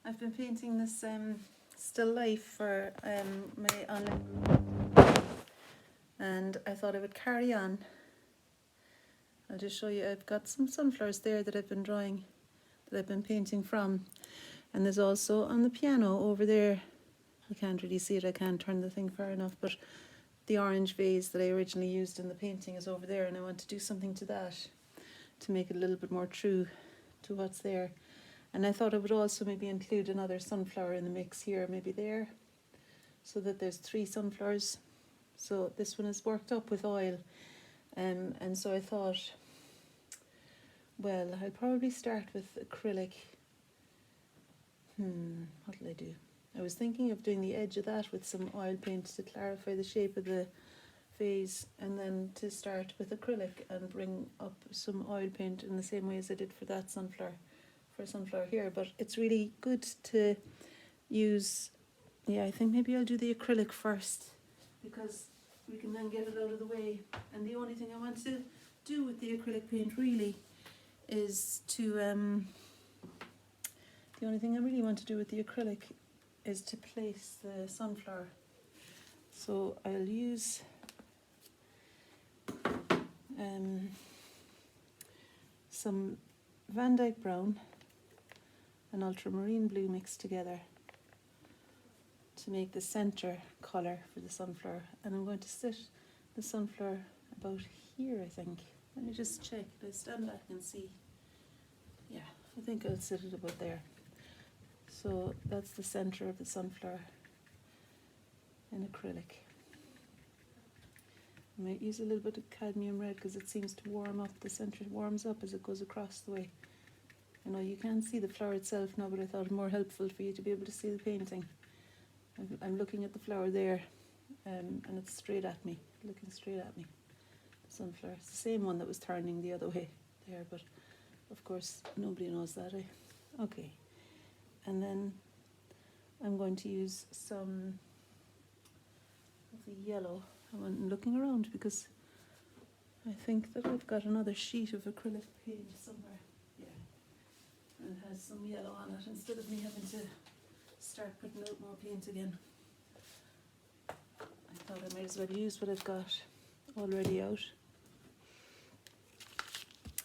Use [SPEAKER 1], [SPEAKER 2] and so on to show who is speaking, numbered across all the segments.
[SPEAKER 1] I've been painting this still life for my online, and I thought I would carry on. I'll just show you. I've got some sunflowers there that I've been drawing, that I've been painting from, and there's also on the piano over there, you can't really see it, I can't turn the thing far enough, but the orange vase that I originally used in the painting is over there, and I want to do something to that to make it a little bit more true to what's there. And I thought I would also maybe include another sunflower in the mix here, maybe there, so that there's 3 sunflowers. So this one is worked up with oil, and so I thought, well, I'll probably start with acrylic. What'll I do? I was thinking of doing the edge of that with some oil paint to clarify the shape of the vase, and then to start with acrylic and bring up some oil paint in the same way as I did for that sunflower. For a sunflower here, but it's really good to use. Yeah, I think maybe I'll do the acrylic first, because we can then get it out of the way. And the only thing I want to do with the acrylic paint really is to the only thing I really want to do with the acrylic is to place the sunflower. So I'll use some Van Dyke brown and ultramarine blue mixed together to make the center colour for the sunflower. And I'm going to sit the sunflower about here, I think. Let me just check. I'll stand back and see. Yeah, I think I'll sit it about there. So that's the centre of the sunflower in acrylic. I might use a little bit of cadmium red because it seems to warm up. The centre warms up as it goes across the way. I know you can't see the flower itself now, but I thought it more helpful for you to be able to see the painting. I'm looking at the flower there, and it's straight at me, looking straight at me. The sunflower. It's the same one that was turning the other way there, but of course nobody knows that, eh? Okay. And then I'm going to use some of the yellow. I'm looking around because I think that I've got another sheet of acrylic paint somewhere. Yeah. And it has some yellow on it instead of me having to start putting out more paint again. I thought I might as well use what I've got already out.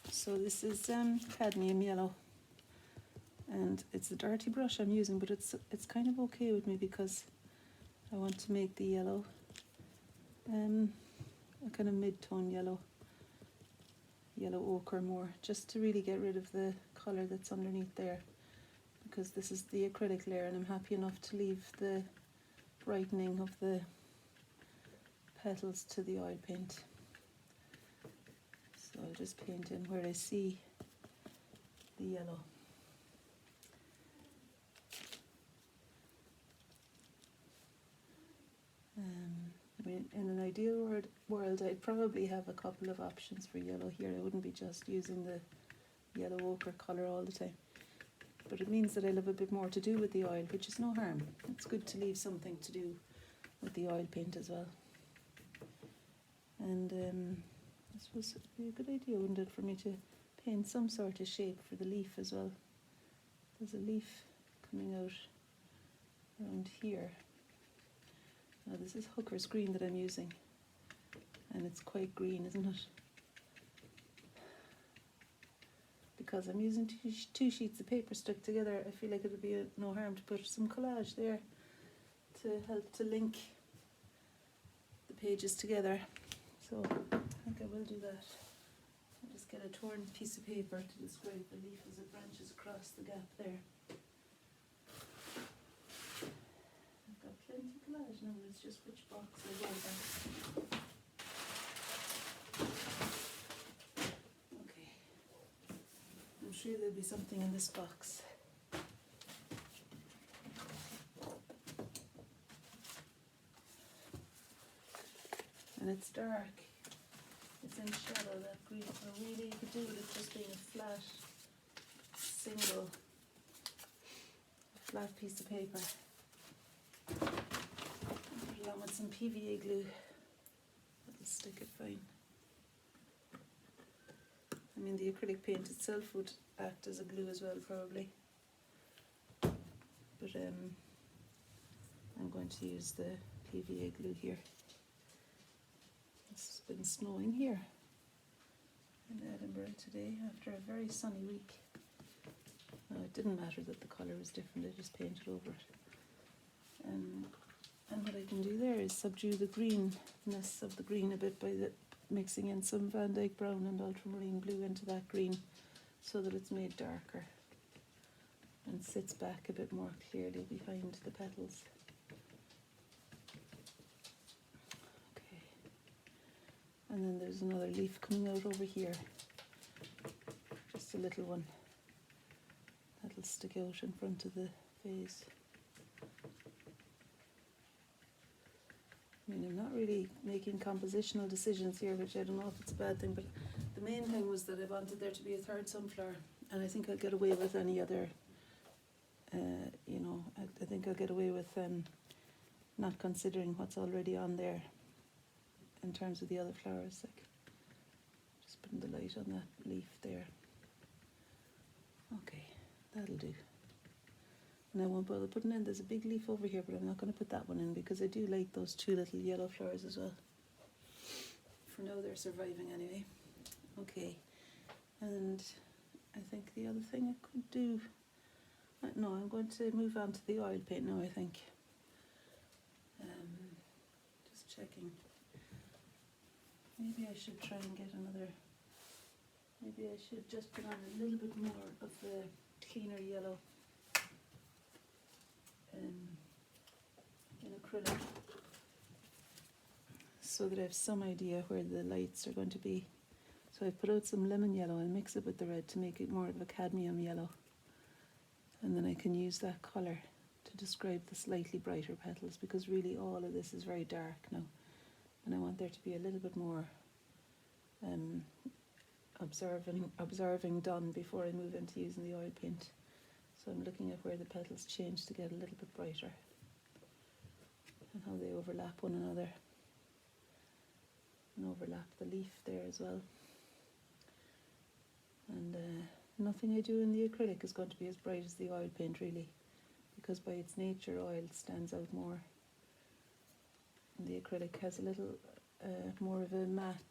[SPEAKER 1] So this is cadmium yellow, and it's a dirty brush I'm using, but it's kind of okay with me because I want to make the yellow a kind of mid-tone yellow ochre more, just to really get rid of the colour that's underneath there, because this is the acrylic layer and I'm happy enough to leave the brightening of the petals to the oil paint. So I'll just paint in where I see the yellow. I mean, in an ideal world, I'd probably have a couple of options for yellow here. I wouldn't be just using the yellow ochre colour all the time. But it means that I'll have a bit more to do with the oil, which is no harm. It's good to leave something to do with the oil paint as well. And I suppose it would be a good idea, wouldn't it, for me to paint some sort of shape for the leaf as well. There's a leaf coming out around here. Now this is Hooker's green that I'm using, and it's quite green, isn't it? Because I'm using 2 sheets of paper stuck together, I feel like it would be no harm to put some collage there to help to link the pages together. So I think I will do that. I'll just get a torn piece of paper to describe the leaf as it branches across the gap there. I've got plenty of collage now, it's just which box I go for. Okay. I'm sure there'll be something in this box. And it's dark. It's in shadow, that green. So really you could do with it just being a flat, flat piece of paper. Put it on with some PVA glue. That'll stick it fine. I mean, the acrylic paint itself would act as a glue as well, probably. but I'm going to use the PVA glue here. It's been snowing here in Edinburgh today after a very sunny week. Now, it didn't matter that the colour was different, I just painted over it. And what I can do there is subdue the greenness of the green a bit by mixing in some Van Dyke brown and ultramarine blue into that green, so that it's made darker and sits back a bit more clearly behind the petals. Okay. And then there's another leaf coming out over here, just a little one that'll stick out in front of the vase. I mean, I'm not really making compositional decisions here, which I don't know if it's a bad thing, but the main thing was that I wanted there to be a third sunflower, and I think I'll get away with any other, you know, I think I'll get away with not considering what's already on there in terms of the other flowers, like just putting the light on that leaf there. Okay, that'll do. And I won't bother putting in, there's a big leaf over here, but I'm not going to put that one in because I do like those two little yellow flowers as well. For now they're surviving anyway. Okay, and I think the other thing I could do, no, I'm going to move on to the oil paint now, I think. Just checking. Maybe I should try and get another, maybe I should just put on a little bit more of the cleaner yellow in acrylic, so that I have some idea where the lights are going to be. So I put out some lemon yellow and mix it with the red to make it more of a cadmium yellow, and then I can use that colour to describe the slightly brighter petals, because really all of this is very dark now, and I want there to be a little bit more observing done before I move into using the oil paint. So I'm looking at where the petals change to get a little bit brighter and how they overlap one another and overlap the leaf there as well. And nothing I do in the acrylic is going to be as bright as the oil paint really, because by its nature oil stands out more. And the acrylic has a little more of a matte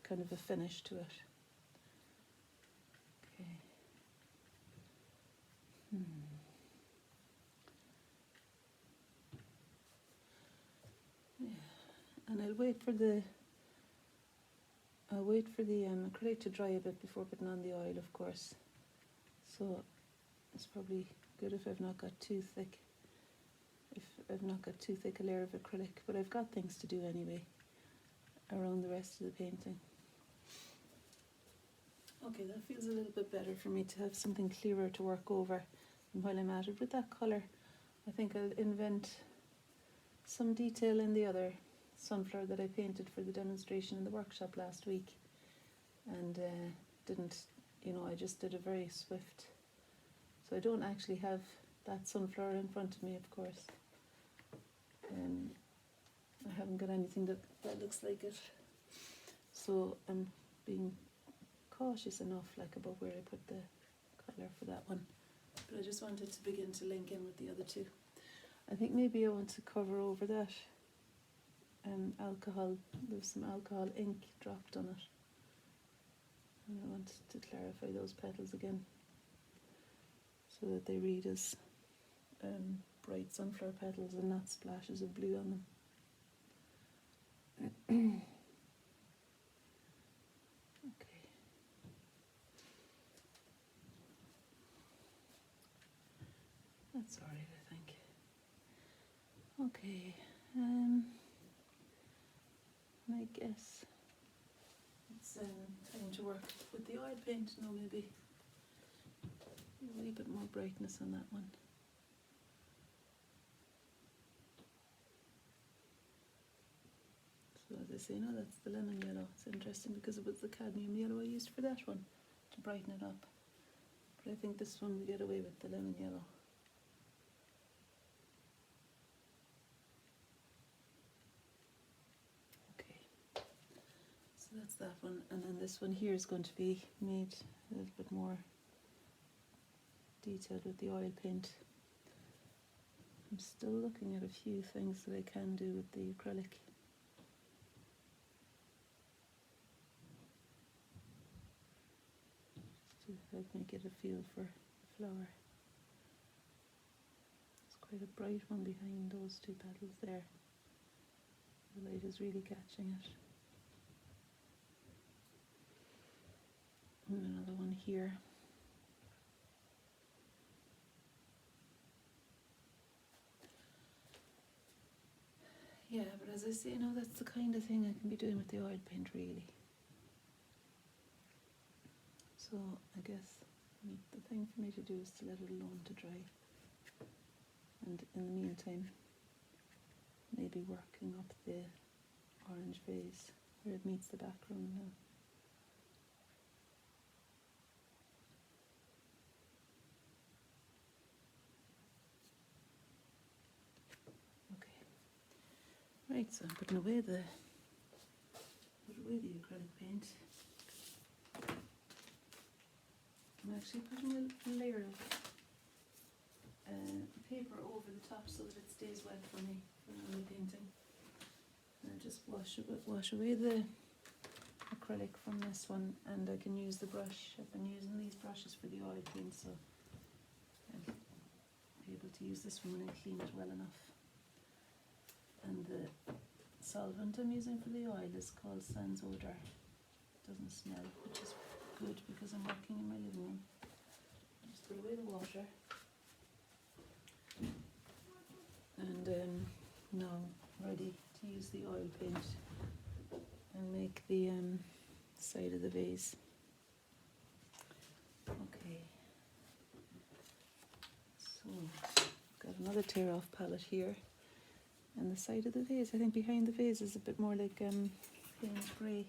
[SPEAKER 1] kind of a finish to it. Okay. Yeah, and I'll wait for the acrylic to dry a bit before putting on the oil, of course. So it's probably good if I've not got too thick. If I've not got too thick a layer of acrylic, but I've got things to do anyway around the rest of the painting. Okay, that feels a little bit better for me to have something clearer to work over. And while I'm at it with that colour, I think I'll invent some detail in the other sunflower that I painted for the demonstration in the workshop last week, and didn't, you know, I just did a very swift, so I don't actually have that sunflower in front of me, of course. I haven't got anything that looks like it, so I'm being cautious enough like about where I put the colour for that one, but I just wanted to begin to link in with the other two. I think maybe I want to cover over that alcohol, there's some alcohol ink dropped on it, and I want to clarify those petals again so that they read as bright sunflower petals and not splashes of blue on them. Okay. That's alright, I think. Okay, I guess it's time to work with the oil paint now, maybe. A wee bit more brightness on that one. So as I say, no, that's the lemon yellow. It's interesting because it was the cadmium yellow I used for that one to brighten it up. But I think this one we get away with the lemon yellow. So that's that one, and then this one here is going to be made a little bit more detailed with the oil paint. I'm still looking at a few things that I can do with the acrylic. To help me get a feel for the flower. It's quite a bright one behind those two petals there. The light is really catching it. And another one here. Yeah, but as I say, that's the kind of thing I can be doing with the oil paint, really. So I guess the thing for me to do is to let it alone to dry. And in the meantime, maybe working up the orange vase where it meets the background now. Right, so I'm putting away the acrylic paint. I'm actually putting a layer of paper over the top so that it stays wet for me when I'm painting. And I'll just wash away the acrylic from this one, and I can use the brush. I've been using these brushes for the oil paint, so I'll be able to use this one when I clean it well enough. And the solvent I'm using for the oil is called Sans Odor. It doesn't smell, which is good because I'm working in my living room. Just put away the water. And now I'm ready to use the oil paint and make the side of the vase. Okay. So, got another tear off palette here. And the side of the vase, I think behind the vase is a bit more like Payne's grey.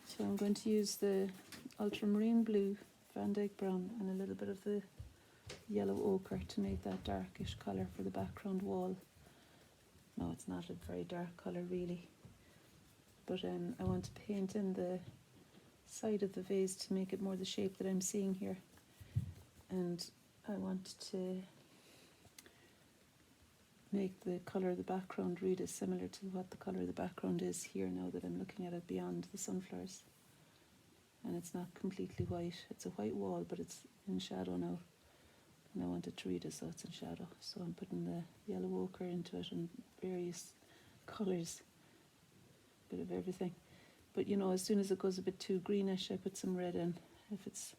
[SPEAKER 1] So I'm going to use the ultramarine blue, Van Dyke brown, and a little bit of the yellow ochre to make that darkish colour for the background wall. No, it's not a very dark colour really. But I want to paint in the side of the vase to make it more the shape that I'm seeing here. And I want to make the colour of the background really similar to what the colour of the background is here now that I'm looking at it beyond the sunflowers. And it's not completely white. It's a white wall, but it's in shadow now. And I want it to read as though it's in shadow. So I'm putting the yellow ochre into it and various colours, a bit of everything. But as soon as it goes a bit too greenish, I put some red in. If it's,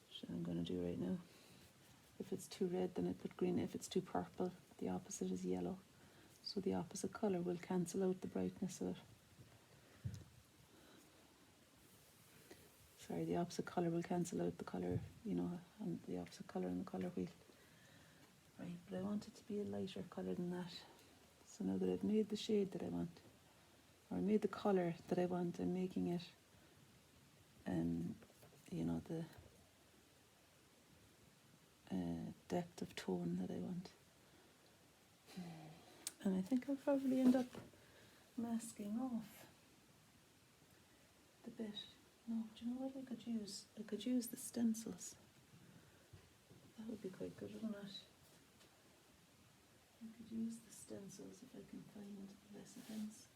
[SPEAKER 1] which I'm going to do right now. If it's too red, then I put green. If it's too purple, the opposite is yellow. So the opposite colour will cancel out the brightness of it. Sorry, the opposite colour will cancel out the colour, and the opposite colour on the colour wheel. Right, but I want it to be a lighter colour than that. So now that I've made the shade that I want, or I made the colour that I want, I'm making it, the depth of tone that I want. And I think I'll probably end up masking off the bit. No, do you know what I could use? I could use the stencils. That would be quite good, wouldn't it? I could use the stencils if I can find less events.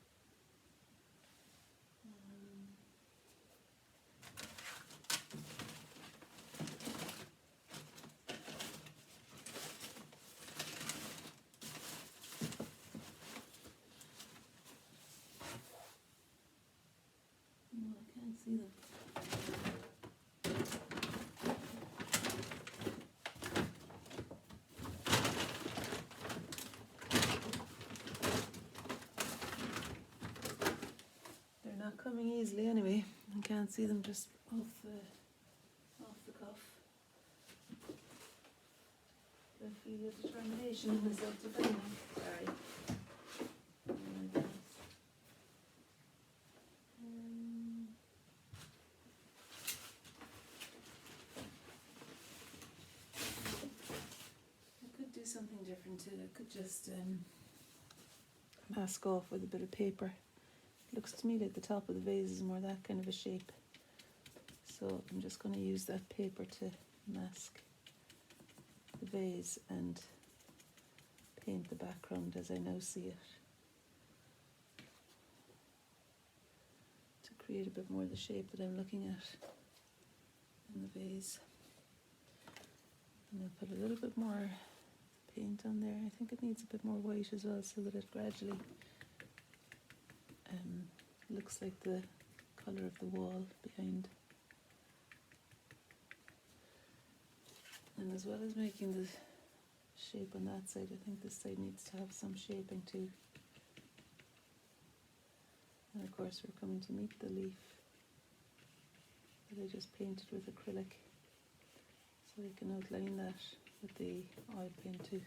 [SPEAKER 1] No, I can't see them. Not coming easily anyway. I can't see them just off the cuff. I feel your determination in myself to find them. Sorry. I could do something different too. I could just mask off with a bit of paper. Looks to me like the top of the vase is more that kind of a shape. So I'm just going to use that paper to mask the vase and paint the background as I now see it, to create a bit more of the shape that I'm looking at in the vase. And I'll put a little bit more paint on there. I think it needs a bit more white as well, so that it gradually looks like the colour of the wall behind. And as well as making the shape on that side, I think this side needs to have some shaping too. And of course we're coming to meet the leaf that I just painted with acrylic, so I can outline that with the oil paint too.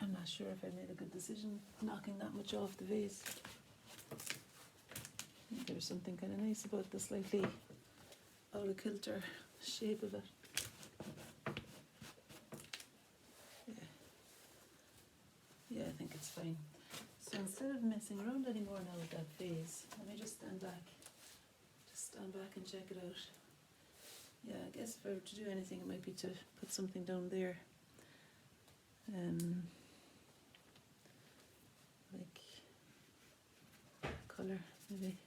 [SPEAKER 1] I'm not sure if I made a good decision knocking that much off the vase. I think there's something kind of nice about the slightly out of kilter shape of it. Yeah, I think it's fine. So instead of messing around anymore now with that vase, let me just stand back and check it out. Yeah, I guess if I were to do anything, it might be to put something down there. Like colour, maybe,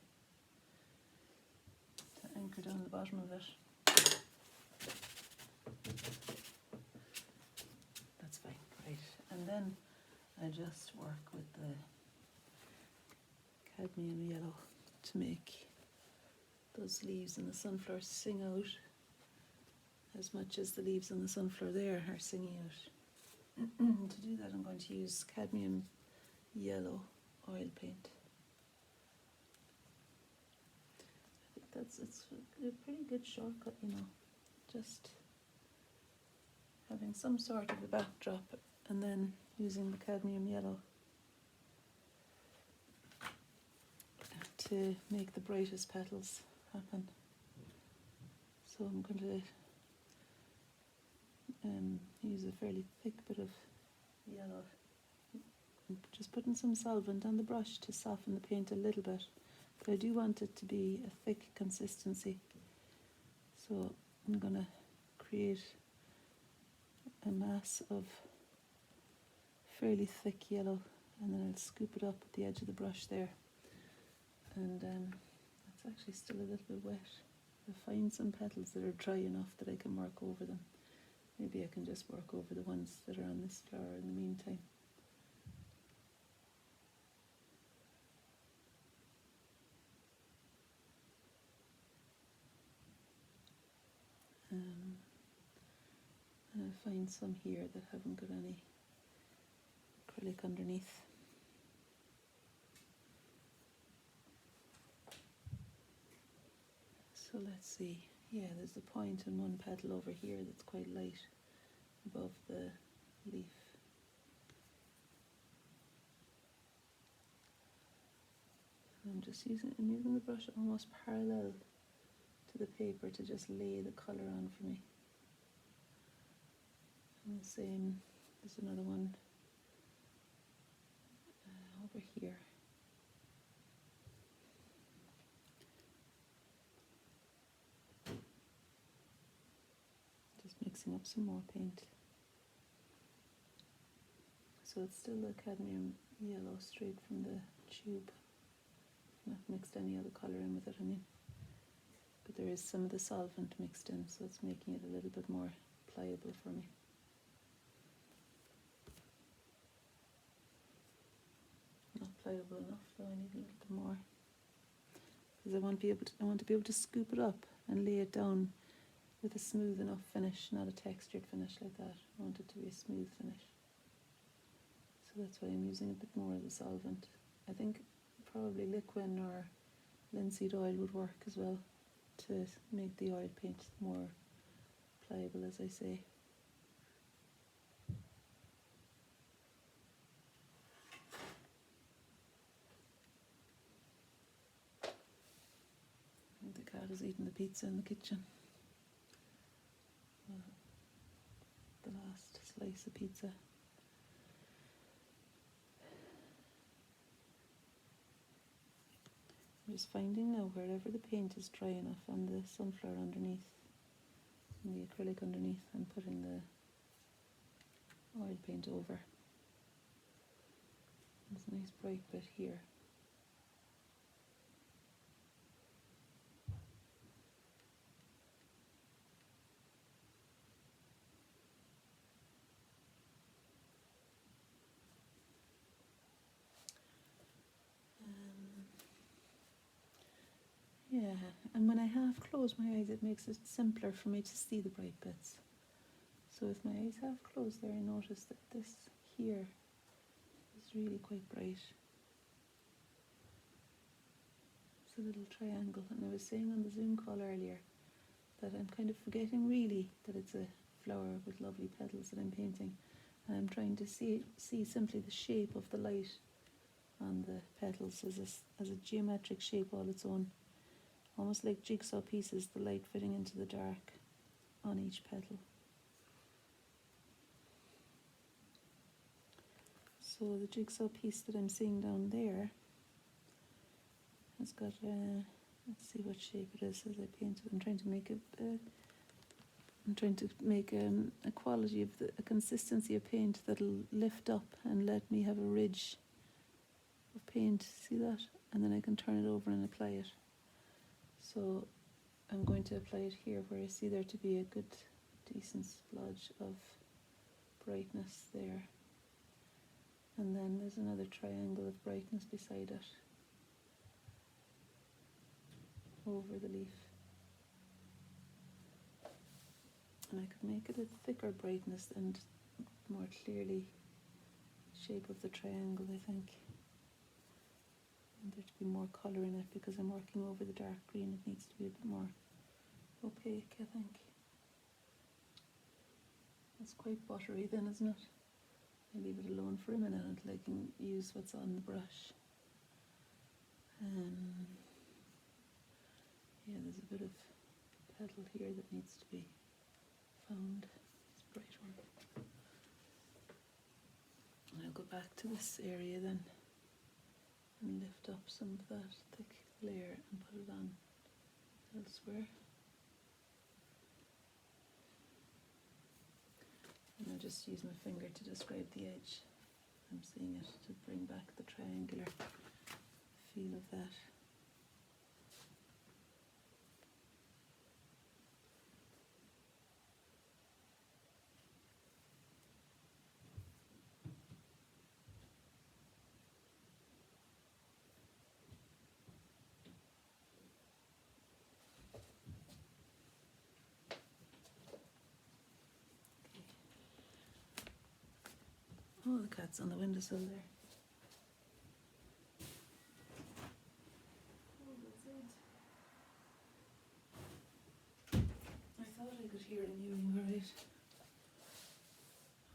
[SPEAKER 1] to anchor down the bottom of it. That's fine, right. And then I just work with the cadmium yellow to make those leaves in the sunflower sing out as much as the leaves on the sunflower there are singing out. To do that, I'm going to use cadmium yellow oil paint. I think it's a pretty good shortcut, you know, just having some sort of a backdrop and then using the cadmium yellow to make the brightest petals happen. So I'm going to use a fairly thick bit of yellow. I'm just putting some solvent on the brush to soften the paint a little bit, but I do want it to be a thick consistency. So I'm going to create a mass of fairly thick yellow, and then I'll scoop it up at the edge of the brush there. And it's actually still a little bit wet. I'll find some petals that are dry enough that I can work over them. Maybe I can just work over the ones that are on this flower in the meantime. And I'll find some here that haven't got any acrylic underneath. So let's see. Yeah, there's a point in one petal over here that's quite light above the leaf. I'm using the brush almost parallel to the paper to just lay the colour on for me. And the same, there's another one over here. Just mixing up some more paint. So it's still the cadmium yellow straight from the tube. Not mixed any other colour in with it, I mean. But there is some of the solvent mixed in, so it's making it a little bit more pliable for me. Not pliable enough, though. I need a little bit more, because I want to be able to scoop it up and lay it down with a smooth enough finish, not a textured finish like that. I want it to be a smooth finish. So that's why I'm using a bit more of the solvent. I think probably liquid or linseed oil would work as well to make the oil paint more pliable, as I say. I think the cat is eating the pizza in the kitchen. The last slice of pizza. I'm just finding now wherever the paint is dry enough on the sunflower underneath and the acrylic underneath, I'm putting the oil paint over. There's a nice bright bit here. Yeah, and when I half close my eyes, it makes it simpler for me to see the bright bits. So with my eyes half closed there, I notice that this here is really quite bright. It's a little triangle, and I was saying on the Zoom call earlier that I'm kind of forgetting really that it's a flower with lovely petals that I'm painting, and I'm trying to see simply the shape of the light on the petals as a geometric shape all its own, almost like jigsaw pieces, the light fitting into the dark on each petal. So the jigsaw piece that I'm seeing down there has got let's see what shape it is as I paint it. I'm trying to make a quality of a consistency of paint that'll lift up and let me have a ridge of paint. See that? And then I can turn it over and apply it. So I'm going to apply it here where I see there to be a good, decent splodge of brightness there. And then there's another triangle of brightness beside it, over the leaf. And I could make it a thicker brightness and more clearly shape of the triangle, I think. And there to be more colour in it because I'm working over the dark green. It needs to be a bit more opaque, I think. It's quite buttery then, isn't it? I leave it alone for a minute until I can use what's on the brush. Yeah, there's a bit of petal here that needs to be found. It's bright one. And I'll go back to this area then and lift up some of that thick layer and put it on elsewhere. And I'll just use my finger to describe the edge. I'm seeing it to bring back the triangular feel of that. Oh, the cat's on the windowsill there. Oh, that's it. I thought I could hear him mewing, alright.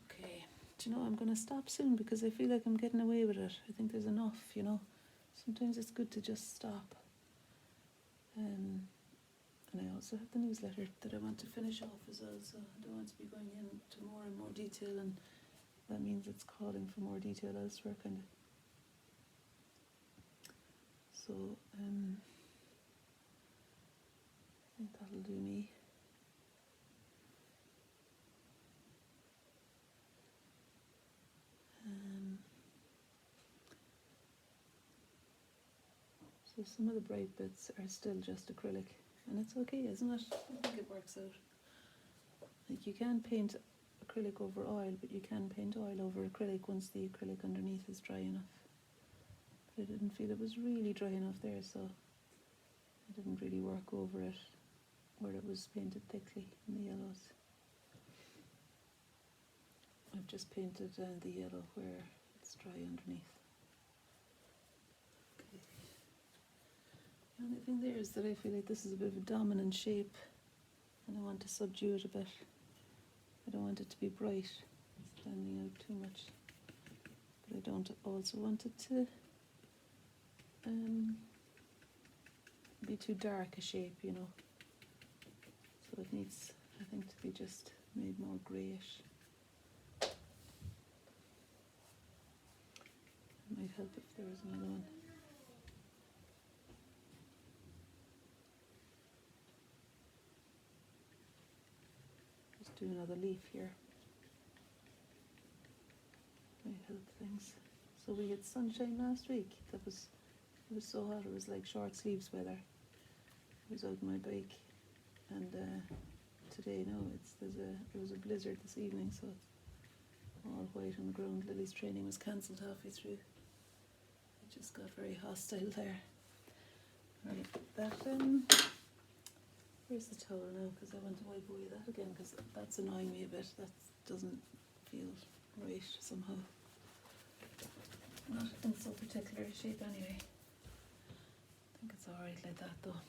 [SPEAKER 1] Okay, do you know, I'm going to stop soon because I feel like I'm getting away with it. I think there's enough, you know. Sometimes it's good to just stop. And I also have the newsletter that I want to finish off as well, so I don't want to be going into more and more detail, and that means it's calling for more detail elsewhere, kind of. So, I think that'll do me. So some of the bright bits are still just acrylic, and it's okay, isn't it? I think it works out. Like, you can paint acrylic over oil, but you can paint oil over acrylic once the acrylic underneath is dry enough. But I didn't feel it was really dry enough there, so I didn't really work over it where it was painted thickly in the yellows. I've just painted the yellow where it's dry underneath. Okay. The only thing there is that I feel like this is a bit of a dominant shape, and I want to subdue it a bit. I don't want it to be bright, standing out too much, but I don't also want it to be too dark a shape, you know. So it needs, I think, to be just made more greyish. It might help if there was another one. Just do another leaf here. help things. So we had sunshine last week. It was so hot. It was like short sleeves weather. I was out on my bike, and today there was a blizzard this evening, so it's all white on the ground. Lily's training was cancelled halfway through. It just got very hostile there. Right, that where's the towel now? Because I want to wipe away that again, because that's annoying me a bit. That doesn't feel right somehow. Not in so particular shape anyway. I think it's alright like that though.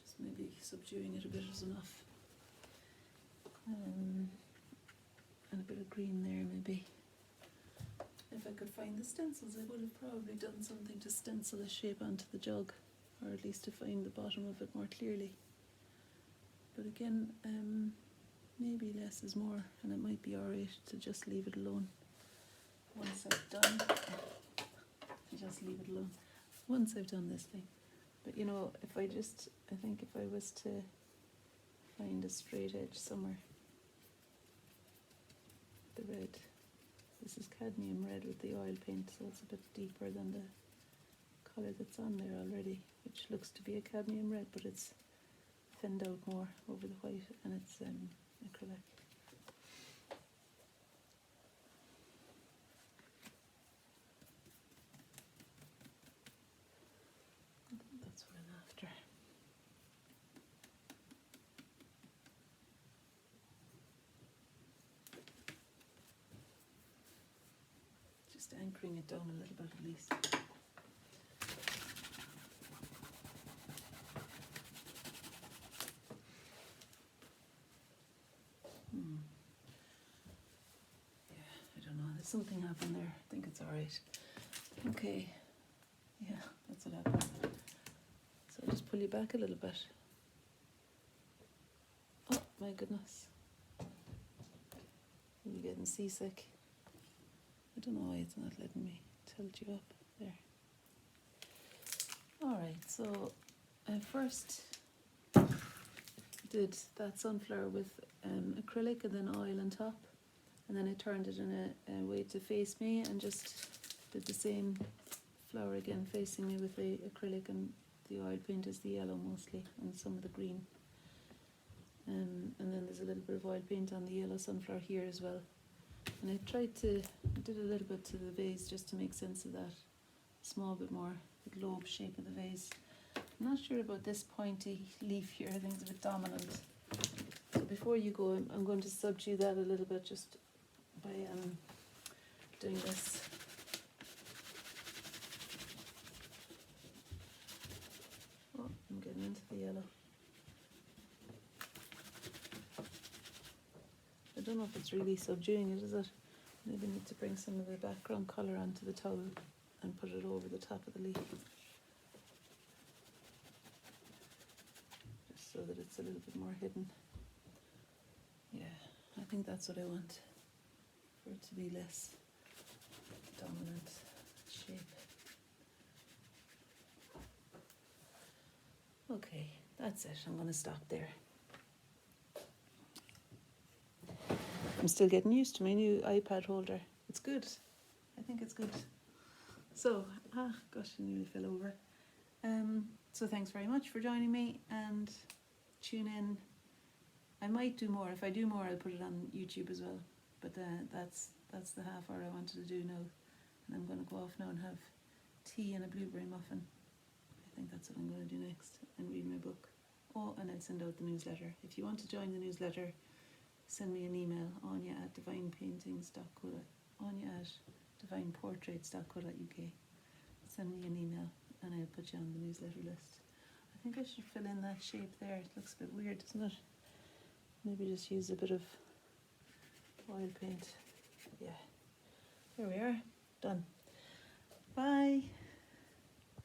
[SPEAKER 1] Just maybe subduing it a bit is enough. And a bit of green there maybe. If I could find the stencils, I would have probably done something to stencil a shape onto the jug, or at least to find the bottom of it more clearly. But again, maybe less is more, and it might be alright to just leave it alone. Once I've done, just leave it alone. Once I've done this thing. But you know, I think if I was to find a straight edge somewhere, the red, this is cadmium red with the oil paint, so it's a bit deeper than the colour that's on there already, which looks to be a cadmium red, but it's thinned out more over the white, and it's acrylic. That's what I'm after. Just anchoring it down a little bit at least. Yeah, I don't know. There's something happened there. I think it's alright. Okay. Yeah, that's what happened. So I'll just pull you back a little bit. Oh my goodness. Are you getting seasick? I don't know why it's not letting me tilt you up there. Alright, so I first did that sunflower with acrylic and then oil on top, and then I turned it in a way to face me and just did the same flower again facing me with the acrylic, and the oil paint is the yellow mostly and some of the green, and then there's a little bit of oil paint on the yellow sunflower here as well. And I did a little bit to the vase just to make sense of that small bit more, the globe shape of the vase. I'm not sure about this pointy leaf here. I think it's a bit dominant. So before you go, I'm going to subdue that a little bit just by doing this. Oh, I'm getting into the yellow. I don't know if it's really subduing it, is it? Maybe need to bring some of the background colour onto the towel and put it over the top of the leaf. Just so that it's a little bit more hidden. Yeah, I think that's what I want, for it to be less dominant shape. Okay, that's it. I'm going to stop there. I'm still getting used to my new iPad holder. It's good. I think it's good. So, gosh, I nearly fell over. So thanks very much for joining me, and tune in. I might do more. If I do more, I'll put it on YouTube as well. But that's the half hour I wanted to do now. And I'm going to go off now and have tea and a blueberry muffin. I think that's what I'm going to do next, and read my book. Oh, and I'll send out the newsletter. If you want to join the newsletter, send me an email, anya@divineportraits.co.uk. Send me an email and I'll put you on the newsletter list. I think I should fill in that shape there. It looks a bit weird, doesn't it? Maybe just use a bit of oil paint. Yeah, there we are, done. Bye.